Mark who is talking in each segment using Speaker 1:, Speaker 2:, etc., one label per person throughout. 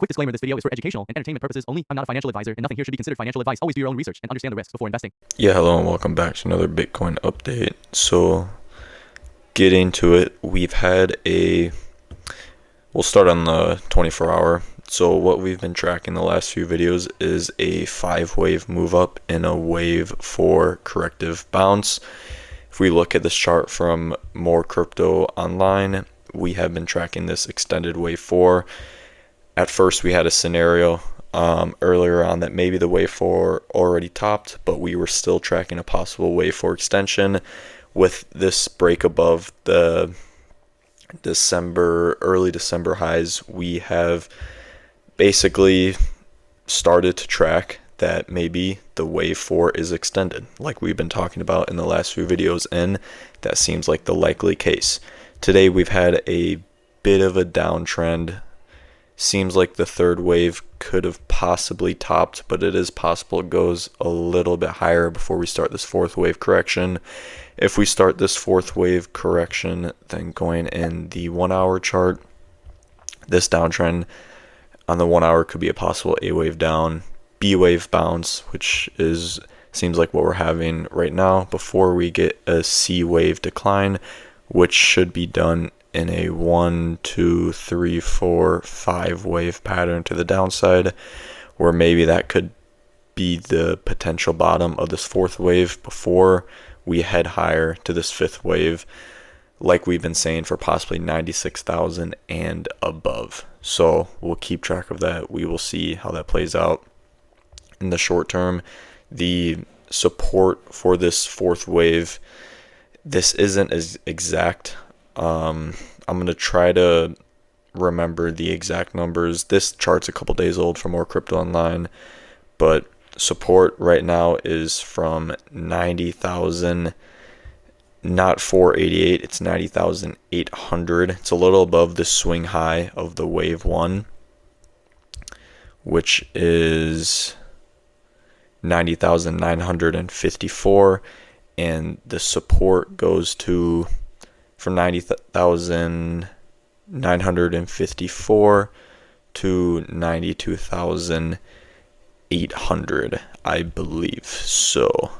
Speaker 1: Quick disclaimer, this video is for educational and entertainment purposes only. I'm not a financial advisor, and nothing here should be considered financial advice. Always do your own research and understand the risks before investing.
Speaker 2: Yeah, hello and welcome back to another Bitcoin update. So, getting to it, we'll start on the 24-hour. So what we've been tracking the last few videos is a 5-wave move up and a wave 4 corrective bounce. If we look at this chart from More Crypto Online, we have been tracking this extended wave 4. At first we had a scenario earlier on that maybe the wave 4 already topped, but we were still tracking a possible wave 4 extension. With this break above the early December highs, we have basically started to track that maybe the wave 4 is extended, like we've been talking about in the last few videos, and that seems like the likely case. Today we've had a bit of a downtrend. Seems like the third wave could have possibly topped, but it is possible it goes a little bit higher before we start this fourth wave correction. If we start this fourth wave correction, then going in the 1-hour chart, this downtrend on the 1 hour could be a possible A wave down, B wave bounce, which seems like what we're having right now, before we get a C wave decline, which should be done in a 1, 2, 3, 4, 5 wave pattern to the downside, where maybe that could be the potential bottom of this fourth wave before we head higher to this fifth wave, like we've been saying, for possibly 96,000 and above. So we'll keep track of that. We will see how that plays out in the short term. The support for this fourth wave, this isn't as exact. I'm going to try to remember the exact numbers. This chart's a couple days old from More Crypto Online, but support right now is from 90,000, not 488, it's 90,800. It's a little above the swing high of the wave 1, which is 90,954, and the support goes to from 90,954 to 92,800, I believe. So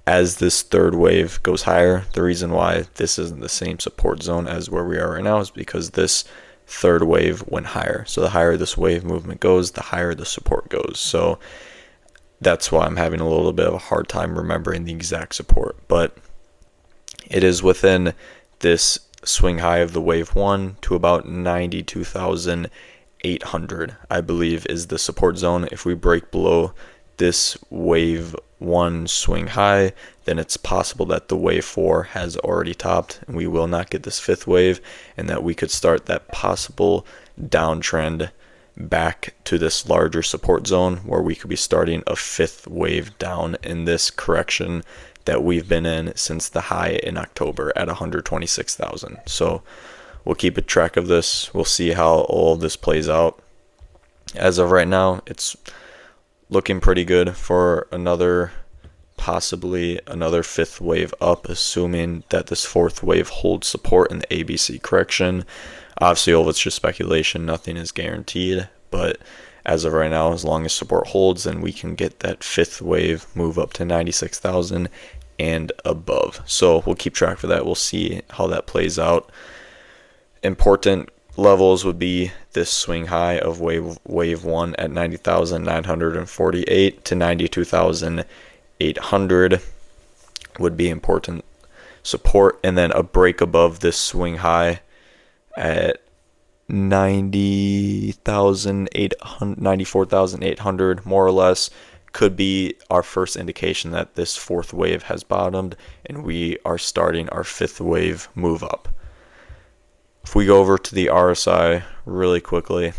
Speaker 2: as this third wave goes higher, the reason why this isn't the same support zone as where we are right now is because this third wave went higher. So the higher this wave movement goes, the higher the support goes. So that's why I'm having a little bit of a hard time remembering the exact support, but it is within this swing high of the wave 1 to about 92,800, I believe, is the support zone. If we break below this wave 1 swing high, then it's possible that the wave 4 has already topped and we will not get this fifth wave, and that we could start that possible downtrend back to this larger support zone, where we could be starting a fifth wave down in this correction that we've been in since the high in October at 126,000. So we'll keep a track of this. We'll see how all this plays out. As of right now, it's looking pretty good for possibly another fifth wave up, assuming that this fourth wave holds support in the ABC correction. Obviously, all of it's just speculation. Nothing is guaranteed, but as of right now, as long as support holds, then we can get that fifth wave move up to 96,000 and above. So we'll keep track of that. We'll see how that plays out. Important levels would be this swing high of wave 1 at 90,948 to 92,800 would be important support, and then a break above this swing high at 94,800 more or less could be our first indication that this fourth wave has bottomed and we are starting our fifth wave move up. If we go over to the RSI really quickly,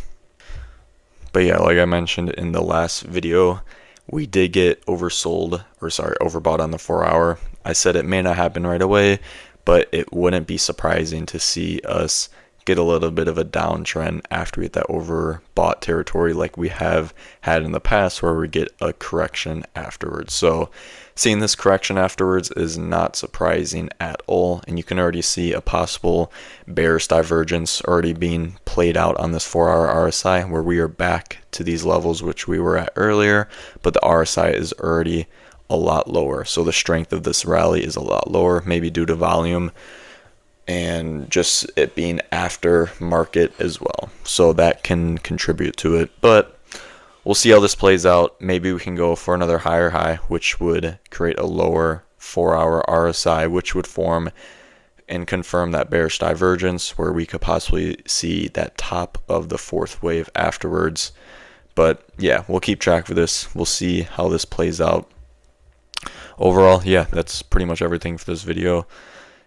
Speaker 2: but yeah, like I mentioned in the last video, we did get overbought on the 4-hour. I said it may not happen right away, but it wouldn't be surprising to see us get a little bit of a downtrend after we hit that overbought territory like we have had in the past, where we get a correction afterwards. So seeing this correction afterwards is not surprising at all, and you can already see a possible bearish divergence already being played out on this 4-hour RSI, where we are back to these levels which we were at earlier, but the RSI is already a lot lower. So the strength of this rally is a lot lower, maybe due to volume and just it being after market as well. So that can contribute to it, but we'll see how this plays out. Maybe we can go for another higher high, which would create a lower 4-hour RSI, which would form and confirm that bearish divergence, where we could possibly see that top of the fourth wave afterwards. But yeah, we'll keep track of this. We'll see how this plays out. Overall, yeah, that's pretty much everything for this video.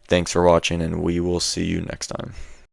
Speaker 2: Thanks for watching, and we will see you next time.